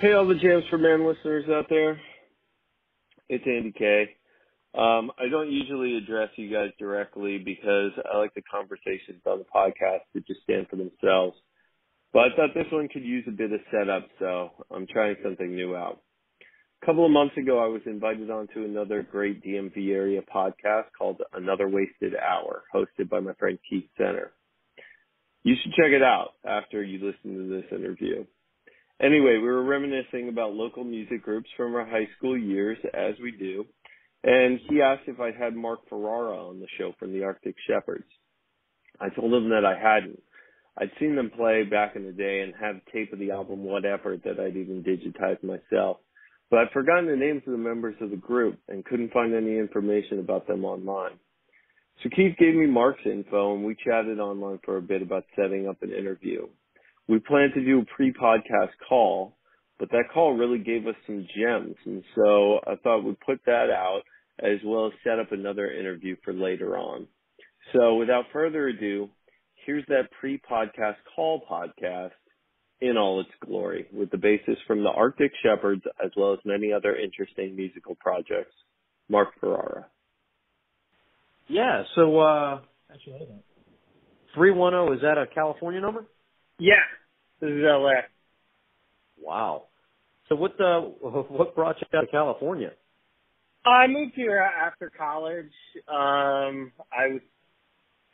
Hey, all the Jams for Men listeners out there. It's Andy K. I don't usually address you guys directly because I like the conversations on the podcast to just stand for themselves. But I thought this one could use a bit of setup, so I'm trying something new out. A couple of months ago, I was invited onto another great DMV area podcast called Another Wasted Hour, hosted by my friend Keith Center. You should check it out after you listen to this interview. Anyway, we were reminiscing about local music groups from our high school years, as we do, and he asked if I'd had Mark Ferrara on the show from the Arctic Shepherds. I told him that I hadn't. I'd seen them play back in the day and have tape of the album What Effort that I'd even digitized myself, but I'd forgotten the names of the members of the group and couldn't find any information about them online. So Keith gave me Mark's info, and we chatted online for a bit about setting up an interview. We planned to do a pre-podcast call, but that call really gave us some gems, and so I thought we'd put that out as well as set up another interview for later on. So without further ado, here's that pre-podcast call podcast in all its glory, with the bassist from the Arctic Shepherds as well as many other interesting musical projects, Mark Ferrara. Yeah, so, actually, 310, is that a California number? Yeah, this is LA. Wow. So what brought you out to California? I moved here after college. I was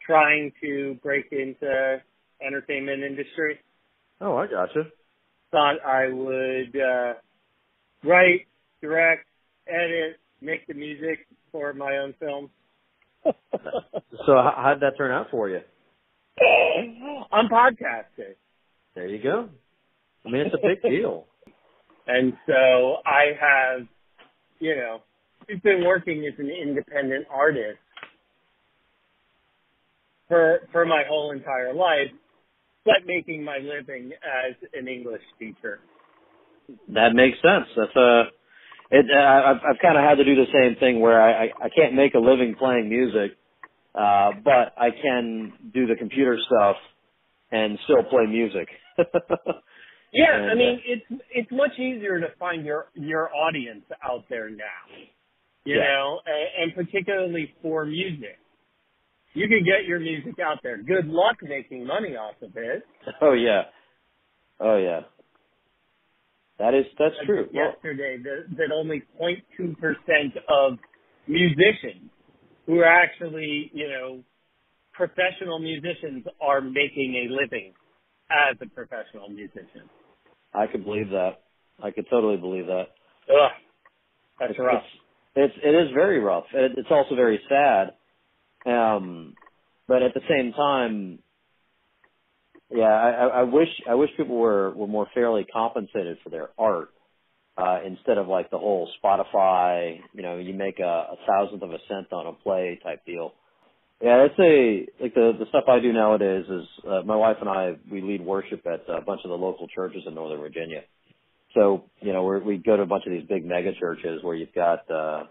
trying to break into entertainment industry. Oh, I gotcha. Thought I would write, direct, edit, make the music for my own films. So how'd that turn out for you? I'm podcasting. There you go. I mean, it's a big deal. And so I have, just been working as an independent artist for my whole entire life, but making my living as an English teacher. That makes sense. I've kind of had to do the same thing where I can't make a living playing music, but I can do the computer stuff and still play music. Yeah, and, I mean, it's much easier to find your audience out there now, you know, and particularly for music. You can get your music out there. Good luck making money off of it. Oh yeah. That's true. Yesterday, that only 0.2% of musicians who are actually, professional musicians are making a living as a professional musician. I could believe that. I could totally believe that. Ugh, that's rough. It is very rough. It's also very sad. But at the same time, I wish people were more fairly compensated for their art, instead of like the whole Spotify, you make a thousandth of a cent on a play type deal. Yeah, the stuff I do nowadays is, my wife and I, we lead worship at a bunch of the local churches in Northern Virginia. So, we go to a bunch of these big mega churches where you've got, a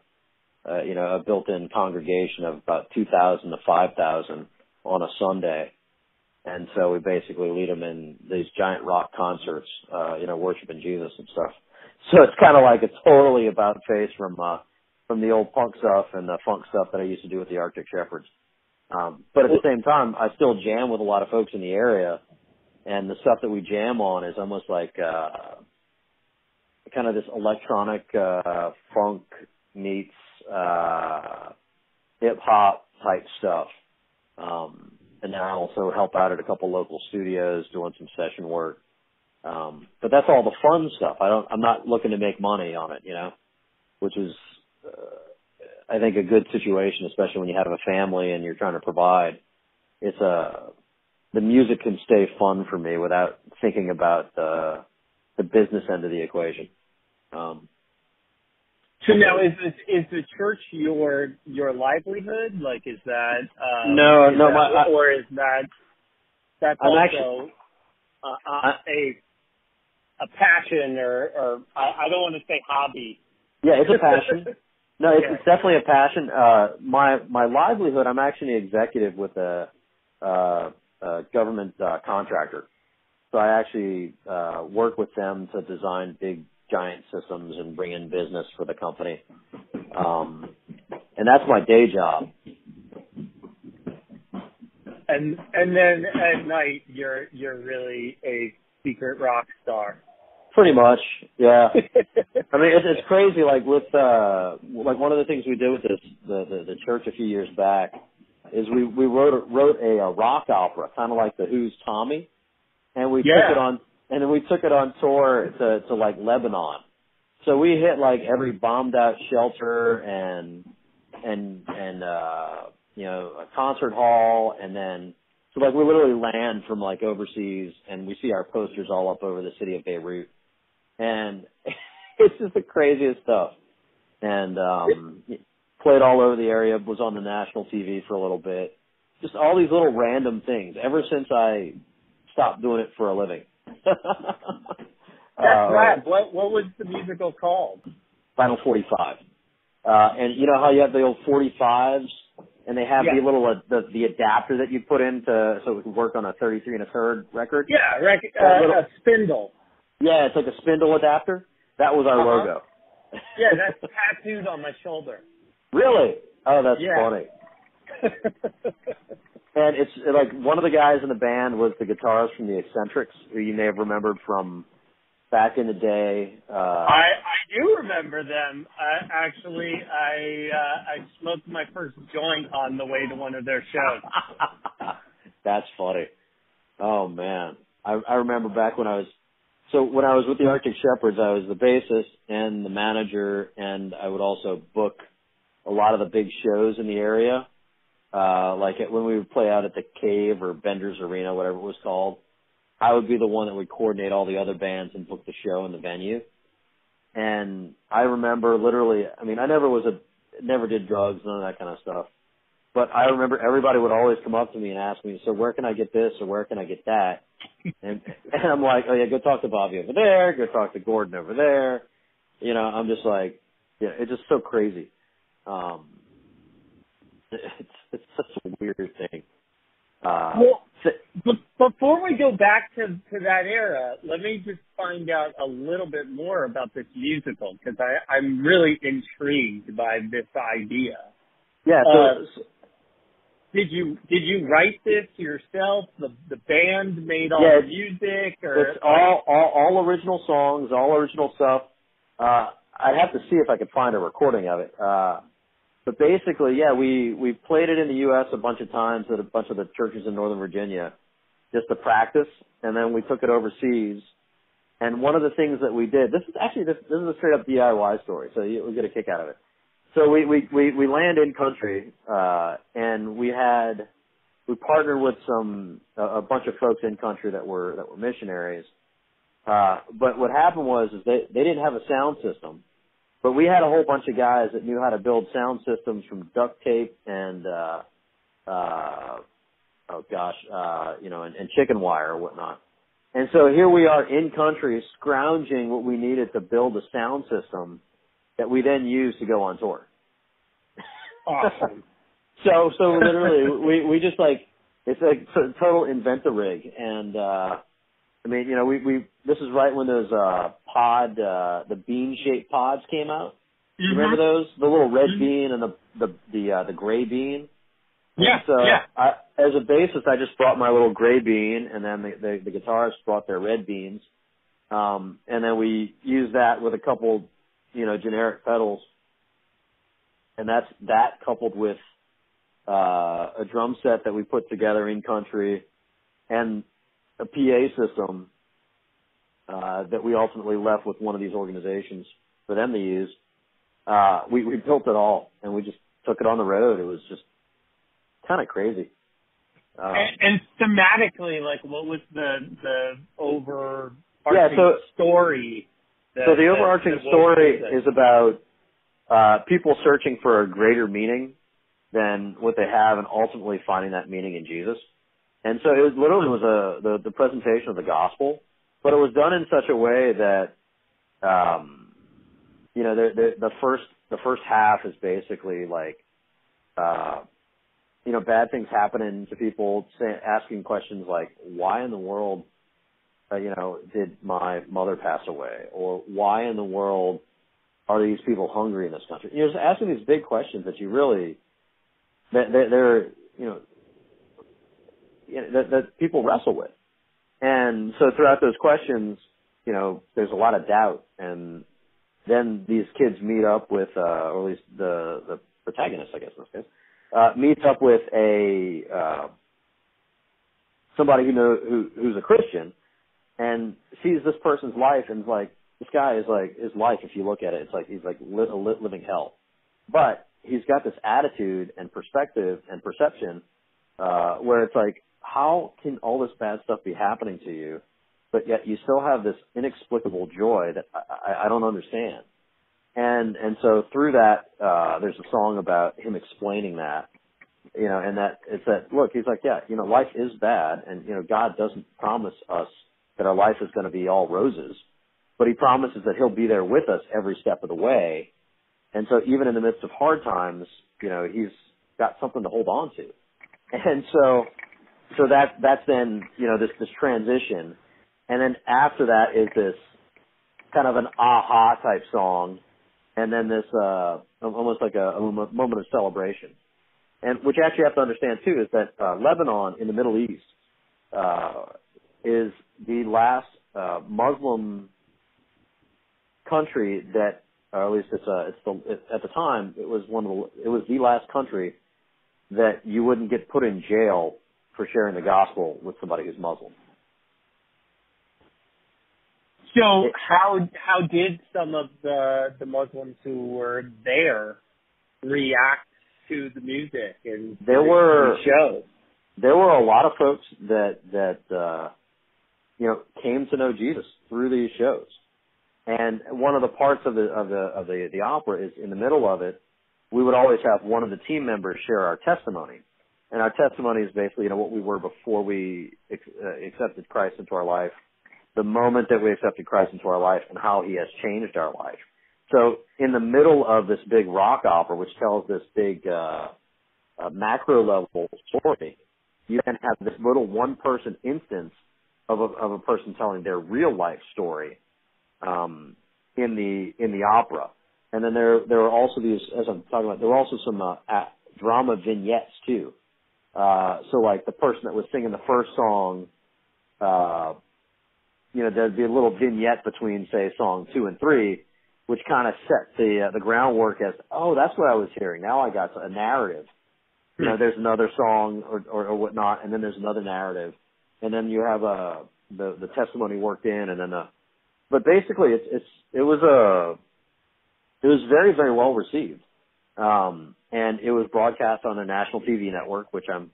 built-in congregation of about 2,000 to 5,000 on a Sunday. And so we basically lead them in these giant rock concerts, worshiping Jesus and stuff. So it's kind of like it's totally about face from the old punk stuff and the funk stuff that I used to do with the Arctic Shepherds. But at the same time, I still jam with a lot of folks in the area, and the stuff that we jam on is almost like kind of this electronic funk meets hip-hop type stuff. And then I also help out at a couple local studios doing some session work. But that's all the fun stuff. I'm not looking to make money on it, which is, I think, a good situation, especially when you have a family and you're trying to provide. The music can stay fun for me without thinking about the business end of the equation. So now, is the church your livelihood? Like, is that or is that's also a passion or I don't want to say hobby. Yeah, it's a passion. No, it's definitely a passion. My livelihood, I'm actually an executive with a government contractor. So I actually work with them to design big, giant systems and bring in business for the company. And that's my day job. And then at night, you're really a secret rock star. Pretty much, yeah. I mean, it's crazy. Like with like one of the things we did with the church a few years back is we wrote a rock opera, kind of like the Who's Tommy, and we took it on, and then we took it on tour to like Lebanon. So we hit like every bombed out shelter and you know, a concert hall, and then so like we literally land from like overseas and we see our posters all up over the city of Beirut. And it's just the craziest stuff. And played all over the area, was on the national TV for a little bit. Just all these little random things ever since I stopped doing it for a living. That's rad. What was the musical called? Final 45. And you know how you have the old 45s, and they have the little the adapter that you put in so it can work on a 33 1/3 record. Yeah, a spindle. Yeah, it's like a spindle adapter. That was our logo. Yeah, that's tattooed on my shoulder. Really? Oh, that's funny. And it's like one of the guys in the band was the guitarist from the Eccentrics, who you may have remembered from back in the day. I do remember them. I smoked my first joint on the way to one of their shows. That's funny. Oh man, I remember back when I was with the Arctic Shepherds, I was the bassist and the manager, and I would also book a lot of the big shows in the area. Like when we would play out at the Cave or Bender's Arena, whatever it was called, I would be the one that would coordinate all the other bands and book the show and the venue. And I remember literally, I mean, I never did drugs, none of that kind of stuff. But I remember everybody would always come up to me and ask me, so where can I get this or where can I get that? And I'm like, oh yeah, go talk to Bobby over there, go talk to Gordon over there. You know, I'm just like, yeah, it's just so crazy. It's such a weird thing. Well, before we go back to that era, let me just find out a little bit more about this musical, because I'm really intrigued by this idea. Yeah. Did you write this yourself? The band made all the music, or it's all original songs, all original stuff. I'd have to see if I could find a recording of it. But basically, yeah, we played it in the U.S. a bunch of times at a bunch of the churches in Northern Virginia just to practice, and then we took it overseas. And one of the things that we did, this is a straight up DIY story, so you'll get a kick out of it. So we land in country, and we partnered with a bunch of folks in country that were missionaries. But what happened was they didn't have a sound system. But we had a whole bunch of guys that knew how to build sound systems from duct tape and, and chicken wire or whatnot. And so here we are in country scrounging what we needed to build a sound system that we then used to go on tour. Awesome. So literally we just like, it's like total invent-a-rig. And, I mean, you know, this is right when those the bean-shaped pods came out. Mm-hmm. You remember those? The little red bean and the gray bean. Yeah. So as a bassist, I just brought my little gray bean, and then the guitarists brought their red beans, and then we used that with a couple, you know, generic pedals, and that coupled with a drum set that we put together in country, and a PA system that we ultimately left with one of these organizations for them to use. We built it all, and we just took it on the road. It was just kind of crazy. And thematically, like, what was the overarching story? So the overarching story is about people searching for a greater meaning than what they have, and ultimately finding that meaning in Jesus. And so it was the presentation of the gospel, but it was done in such a way that, you know, the first half is basically like, you know, bad things happening to people, asking questions like, why in the world did my mother pass away? Or why in the world are these people hungry in this country? Just asking these big questions that you really, that people wrestle with. And so throughout those questions, there's a lot of doubt. And then these kids meet up with, or at least the protagonist, I guess in this case, meets up with somebody who's a Christian and sees this person's life and is like, this guy is like, his life, if you look at it, it's like he's like living hell. But he's got this attitude and perspective and perception where it's like, how can all this bad stuff be happening to you, but yet you still have this inexplicable joy that I don't understand. And so through that, there's a song about him explaining that, and that it's that, look, he's like, yeah, life is bad, and, God doesn't promise us that our life is going to be all roses, but he promises that he'll be there with us every step of the way. And so even in the midst of hard times, he's got something to hold on to. And so that's then, this transition. And then after that is this kind of an aha type song. And then this, almost like a moment of celebration. And which you actually have to understand too is that, Lebanon in the Middle East, is the last, Muslim country that, or at least at the time, it was the last country that you wouldn't get put in jail for sharing the gospel with somebody who's Muslim. So how did some of the Muslims who were there react to the music and the shows? There were a lot of folks that came to know Jesus through these shows. And one of the parts of the opera is in the middle of it, we would always have one of the team members share our testimony. And our testimony is basically, what we were before we accepted Christ into our life, the moment that we accepted Christ into our life, and how he has changed our life. So in the middle of this big rock opera, which tells this big macro level story, you then have this little one-person instance of a person telling their real life story in the opera. And then there are also these, as I'm talking about, there were also some drama vignettes too. So like the person that was singing the first song, there'd be a little vignette between, say, song 2 and 3, which kind of set the groundwork as, oh, that's what I was hearing. Now I got a narrative. There's another song or whatnot, and then there's another narrative, and then you have the testimony worked in, and then but basically it was very, very well received, and it was broadcast on a national TV network, which when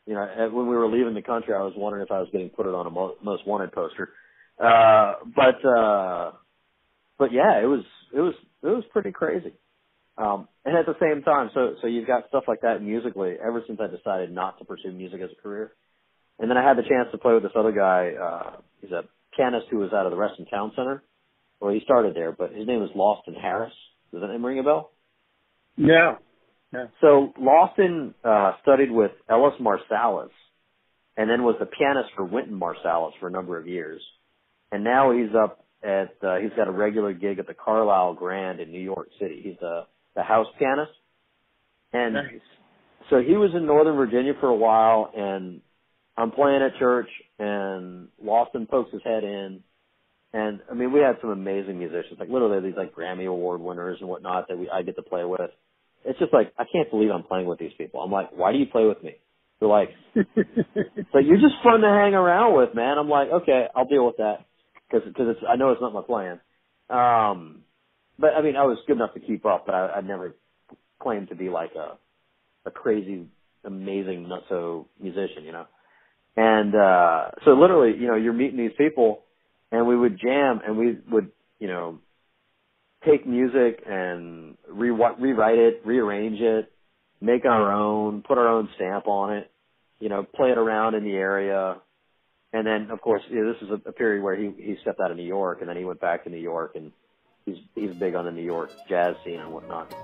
we were leaving the country, I was wondering if I was getting put it on a most wanted poster. But yeah, it was pretty crazy. And at the same time, so you've got stuff like that musically ever since I decided not to pursue music as a career. And then I had the chance to play with this other guy, he's a pianist who was out of the Reston Town Center. Well, he started there, but his name is Loston Harris. Does that name ring a bell? No. So Loston, studied with Wynton Marsalis, and then was the pianist for Wynton Marsalis for a number of years. And now he's up at, he's got a regular gig at the Carlisle Grand in New York City. He's the house pianist. And nice. So he was in Northern Virginia for a while, and I'm playing at church, and Loston pokes his head in. And, I mean, we had some amazing musicians, like literally these like Grammy Award winners and whatnot that I get to play with. It's just like, I can't believe I'm playing with these people. I'm like, why do you play with me? They're like, it's like, you're just fun to hang around with, man. I'm like, okay, I'll deal with that. Cause I know it's not my plan. But I mean, I was good enough to keep up, but I never claimed to be like a crazy, amazing, nutso musician, And, so literally, you're meeting these people, and we would jam, and we would, take music and rewrite it, rearrange it, make our own, put our own stamp on it, play it around in the area. And then, of course, this is a period where he stepped out of New York, and then he went back to New York, and he's big on the New York jazz scene and whatnot.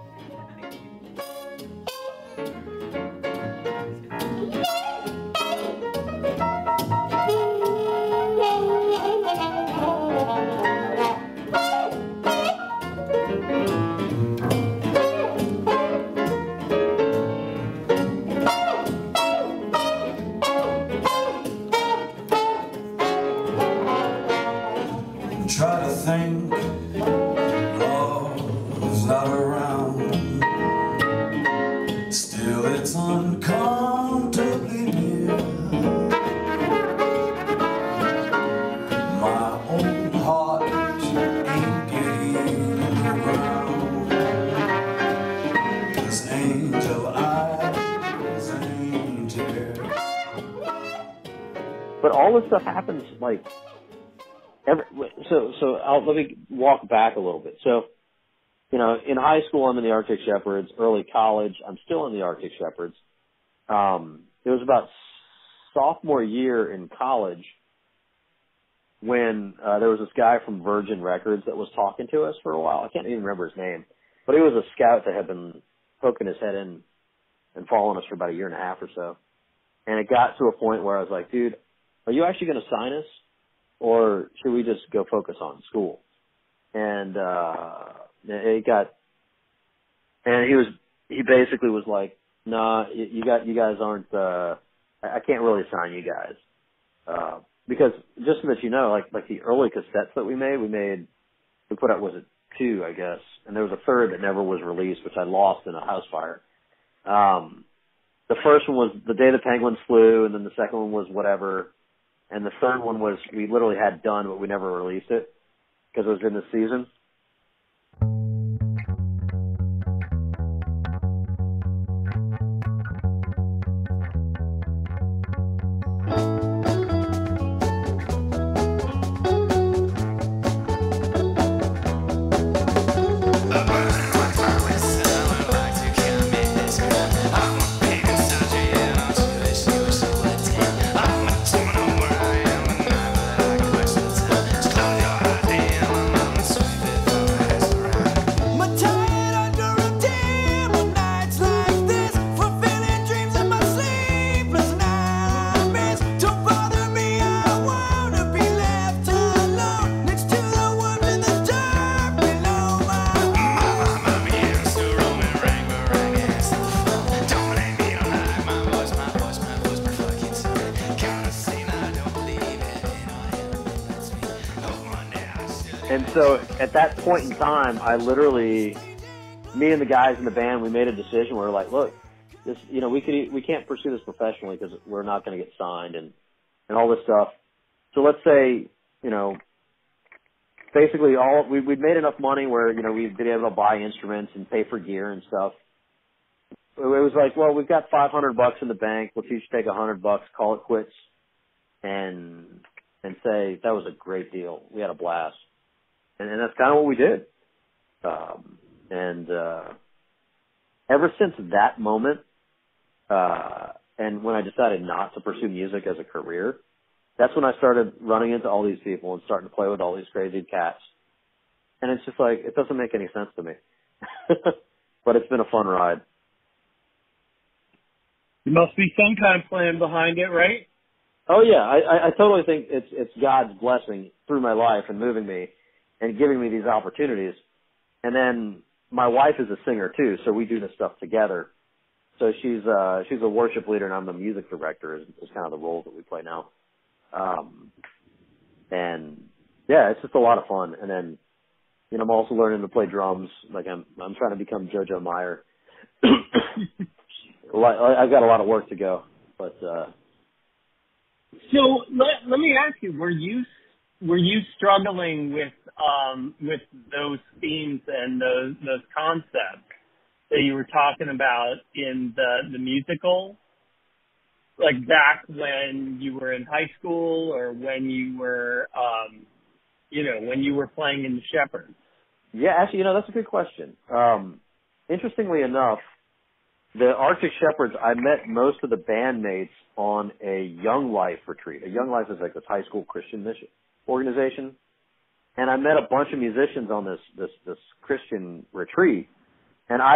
think love's not around. Still it's uncomfortably near. My old heart ain't getting around. This angel eyes ain't here. But all this stuff happens like let me walk back a little bit. So, you know, in high school I'm in the Arctic Shepherds. Early college I'm still in the Arctic Shepherds. It was about sophomore year in college when there was this guy from Virgin Records that was talking to us for a while. I can't even remember his name, but he was a scout that had been poking his head in and following us for about a year and a half or so. And it got to a point where I was like, dude, are you actually going to sign us, or should we just go focus on school? And he basically was like, nah, you guys aren't, I can't really sign you guys. Because just so that you know, like the early cassettes that we put out, was it 2, I guess, and there was a third that never was released, which I lost in a house fire. The first one was The Day the Penguins Flew, and then the second one was Whatever, and the third one was we literally had done, but we never released it because it was in the season. And so at that point in time, I literally, me and the guys in the band, we made a decision. We were like, look, this, you know, we can't pursue this professionally because we're not going to get signed and all this stuff. So let's say, you know, basically we'd made enough money where, you know, we'd been able to buy instruments and pay for gear and stuff. It was like, well, we've got $500 in the bank. Let's each take $100, call it quits, and say that was a great deal. We had a blast. And that's kind of what we did. Ever since that moment, and when I decided not to pursue music as a career, that's when I started running into all these people and starting to play with all these crazy cats. And it's just like, it doesn't make any sense to me. But it's been a fun ride. There must be some kind of plan behind it, right? Oh yeah, I totally think it's God's blessing through my life and moving me and giving me these opportunities. And then my wife is a singer too, so we do this stuff together. So she's a worship leader and I'm the music director is kind of the role that we play now. And yeah, it's just a lot of fun. And then, you know, I'm also learning to play drums. Like I'm trying to become JoJo Meyer. I've got a lot of work to go, but, So let me ask you, were you struggling with those themes and those concepts that you were talking about in the musical, like back when you were in high school or when you were when you were playing in the Shepherds? Yeah, actually, you know, that's a good question. Interestingly enough, the Arctic Shepherds, I met most of the bandmates on a Young Life retreat. A Young Life is like this high school Christian mission organization. And I met a bunch of musicians on this Christian retreat. And I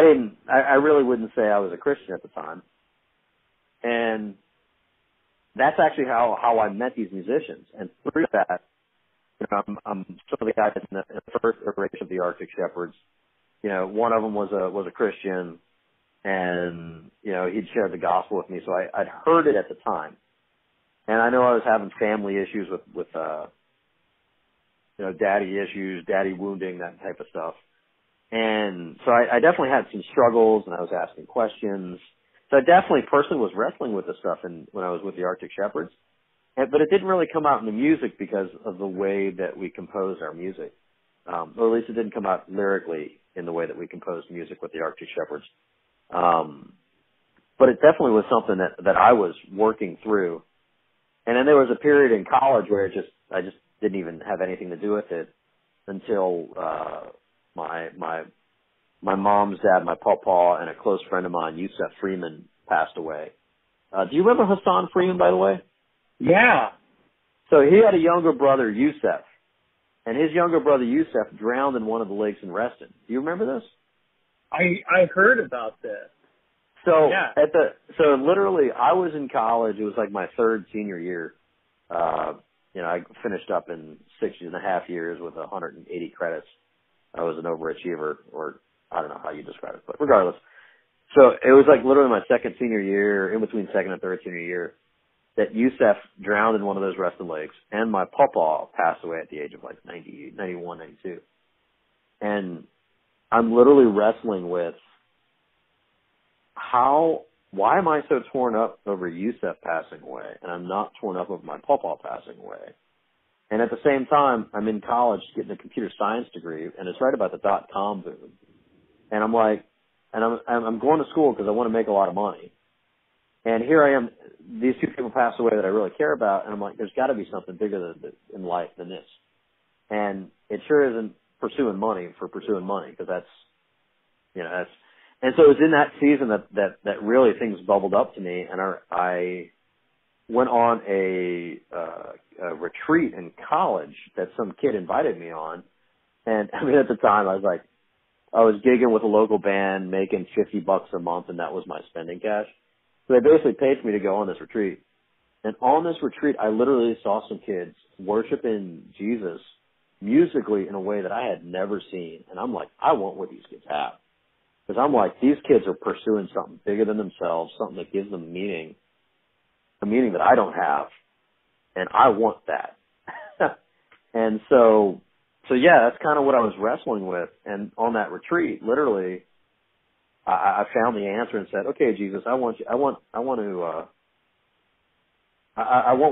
really wouldn't say I was a Christian at the time. And that's actually how I met these musicians. And through that, you know, I'm some of the guys in the first iteration of the Arctic Shepherds. You know, one of them was a Christian. And, you know, he'd shared the gospel with me, so I'd heard it at the time. And I know I was having family issues with daddy issues, daddy wounding, that type of stuff. And so I definitely had some struggles, and I was asking questions. So I definitely personally was wrestling with this stuff when I was with the Arctic Shepherds. But it didn't really come out in the music because of the way that we composed our music. Or at least it didn't come out lyrically in the way that we composed music with the Arctic Shepherds. But it definitely was something that I was working through. And then there was a period in college where I just didn't even have anything to do with it until my mom's dad, my pawpaw, and a close friend of mine, Yusef Freeman, passed away. Do you remember Hassan Freeman, by the way? Yeah. So he had a younger brother, Yusef, and his younger brother, Yusef, drowned in one of the lakes in Reston. Do you remember this? I heard about this. So yeah. So literally, I was in college. It was like my third senior year. I finished up in 6.5 years with 180 credits. I was an overachiever, or I don't know how you describe it, but regardless. So it was like literally my second senior year, in between second and third senior year, that Yusef drowned in one of those Reston lakes, and my pawpaw passed away at the age of like 90, 91, 92. And I'm literally wrestling with why am I so torn up over Yusef passing away, and I'm not torn up over my pawpaw passing away? And at the same time, I'm in college getting a computer science degree, and it's right about the .com boom. And I'm like, and I'm going to school because I want to make a lot of money. And here I am, these two people passed away that I really care about, and I'm like, there's got to be something bigger in life than this. And it sure isn't pursuing money for pursuing money, because that's. And so it was in that season that really things bubbled up to me, and I went on a retreat in college that some kid invited me on. And I mean, at the time I was gigging with a local band, making $50 a month, and that was my spending cash. So they basically paid for me to go on this retreat. And on this retreat, I literally saw some kids worshiping Jesus musically in a way that I had never seen. And I'm like, I want what these kids have. Because I'm like, these kids are pursuing something bigger than themselves, something that gives them meaning, a meaning that I don't have, and I want that. And so yeah, that's kind of what I was wrestling with. And on that retreat, literally, I found the answer and said, okay, Jesus, I want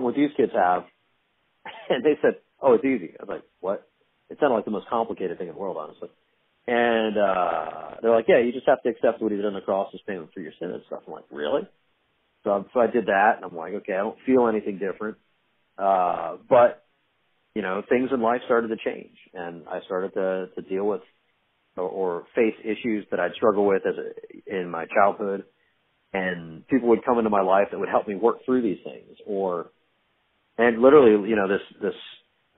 what these kids have. And they said, oh, it's easy. I was like, what? It sounded like the most complicated thing in the world, honestly. And they're like, yeah, you just have to accept what he did on the cross as payment for your sin and stuff. I'm like, really? So I did that, and I'm like, okay, I don't feel anything different. But, things in life started to change, and I started to deal with or face issues that I'd struggle with in my childhood, and people would come into my life that would help me work through these things, and literally, this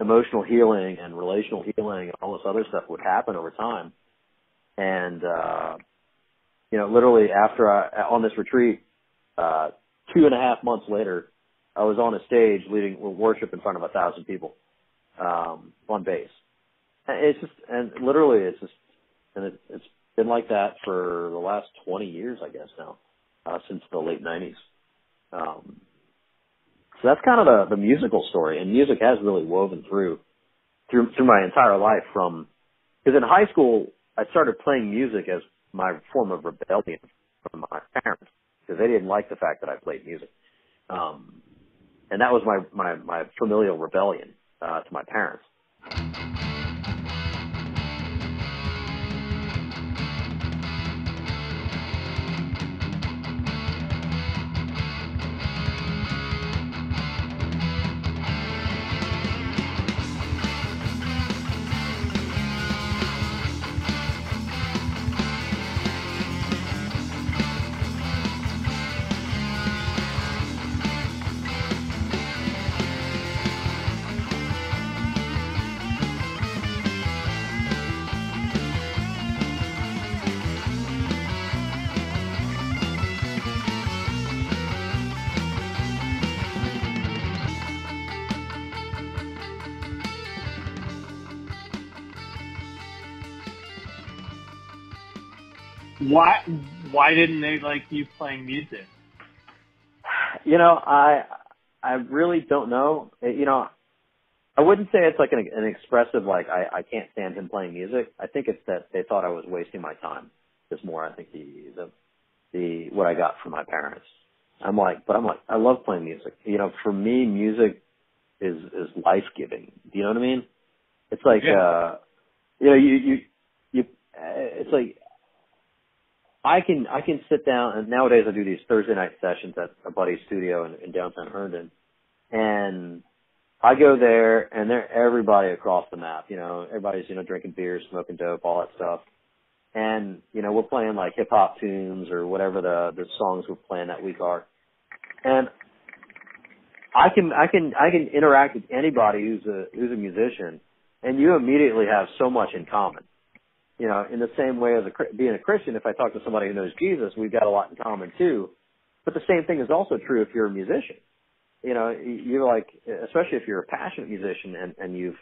emotional healing and relational healing and all this other stuff would happen over time. And, literally after on this retreat, 2.5 months later, I was on a stage leading worship in front of 1,000 people, on bass. It's been like that for the last 20 years, I guess now, since the late 90s. So that's kind of the musical story, and music has really woven through my entire life. Because in high school, I started playing music as my form of rebellion from my parents, because they didn't like the fact that I played music, and that was my familial rebellion to my parents. Why didn't they like you playing music? I really don't know. I wouldn't say it's like an expressive, like I can't stand him playing music. I think it's that they thought I was wasting my time. Is more, I think, the what I got from my parents. I'm like, I love playing music. You know, for me, music is life giving. Do you know what I mean? It's like, you know, you it's like, I can sit down, and nowadays I do these Thursday night sessions at a buddy's studio in downtown Herndon, and I go there, and they're everybody across the map. You know, everybody's, you know, drinking beer, smoking dope, all that stuff. And, you know, we're playing like hip hop tunes or whatever the songs we're playing that week are. And I can interact with anybody who's a musician, and you immediately have so much in common. You know, in the same way as being a Christian, if I talk to somebody who knows Jesus, we've got a lot in common too. But the same thing is also true if you're a musician. You know, you're like, especially if you're a passionate musician and you've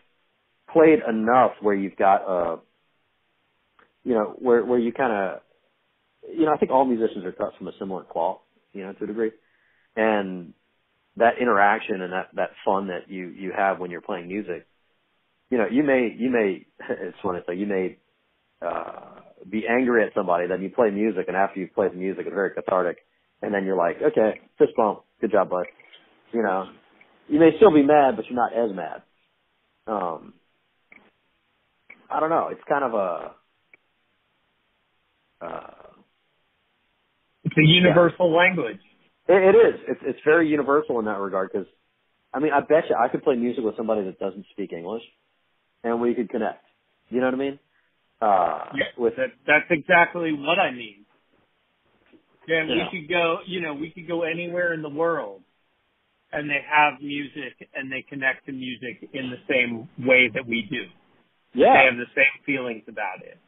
played enough where you've got a, you know, where you kind of, you know, I think all musicians are cut from a similar cloth, you know, to a degree. And that interaction and that fun that you have when you're playing music, you know, you may, it's funny, it's like you may be angry at somebody, then you play music, and after you've played the music, it's very cathartic, and then you're like, okay, fist bump, good job, bud. You know, you may still be mad, but you're not as mad. I don't know. It's kind of it's a universal language. It is. It's very universal in that regard, because, I mean, I bet you I could play music with somebody that doesn't speak English, and we could connect. You know what I mean? That's exactly what I mean. Yeah, we could go anywhere in the world, and they have music, and they connect to music in the same way that we do. Yeah. They have the same feelings about it.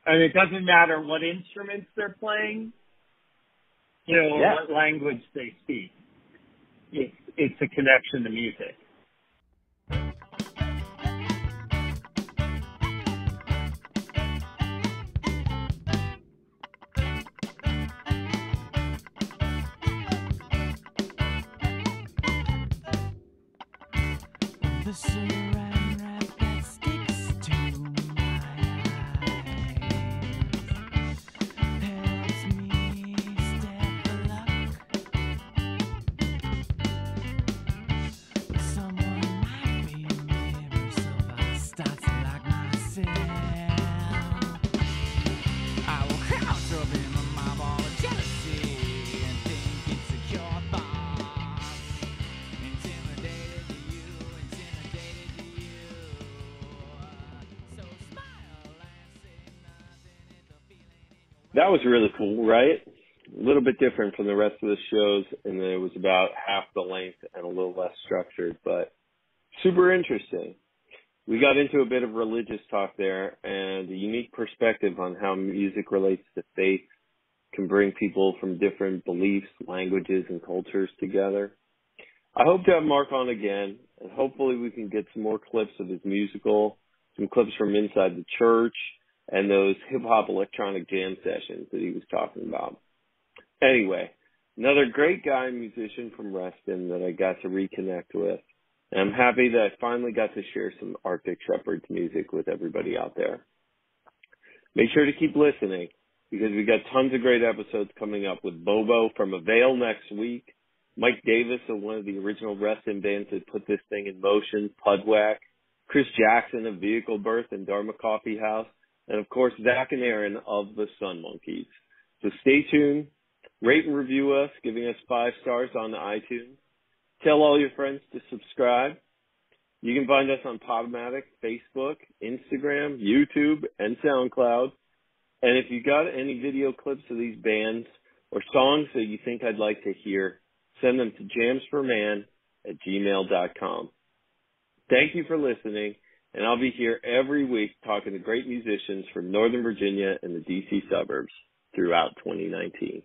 And it doesn't matter what instruments they're playing, you know, or what language they speak. It's a connection to music. The saran wrap that sticks to my eyes helps me step the luck. Someone might be a mirror, so I start to like myself. I will count up in my mind all the jealousy and think insecure thoughts. Intimidated to you. That was really cool, right? A little bit different from the rest of the shows, and it was about half the length and a little less structured, but super interesting. We got into a bit of religious talk there, and a unique perspective on how music relates to faith can bring people from different beliefs, languages, and cultures together. I hope to have Mark on again, and hopefully we can get some more clips of his musical, some clips from inside the church, and those hip-hop electronic jam sessions that he was talking about. Anyway, another great guy and musician from Reston that I got to reconnect with. And I'm happy that I finally got to share some Arctic Shepherd's music with everybody out there. Make sure to keep listening, because we got tons of great episodes coming up with Bobo from Avail next week, Mike Davis of one of the original Reston bands that put this thing in motion, Pudwack, Chris Jackson of Vehicle Birth and Dharma Coffee House, and, of course, Zach and Aaron of the Sun Monkeys. So stay tuned. Rate and review us, giving us 5 stars on iTunes. Tell all your friends to subscribe. You can find us on Podomatic, Facebook, Instagram, YouTube, and SoundCloud. And if you got any video clips of these bands or songs that you think I'd like to hear, send them to jamsforman@gmail.com. Thank you for listening. And I'll be here every week talking to great musicians from Northern Virginia and the D.C. suburbs throughout 2019.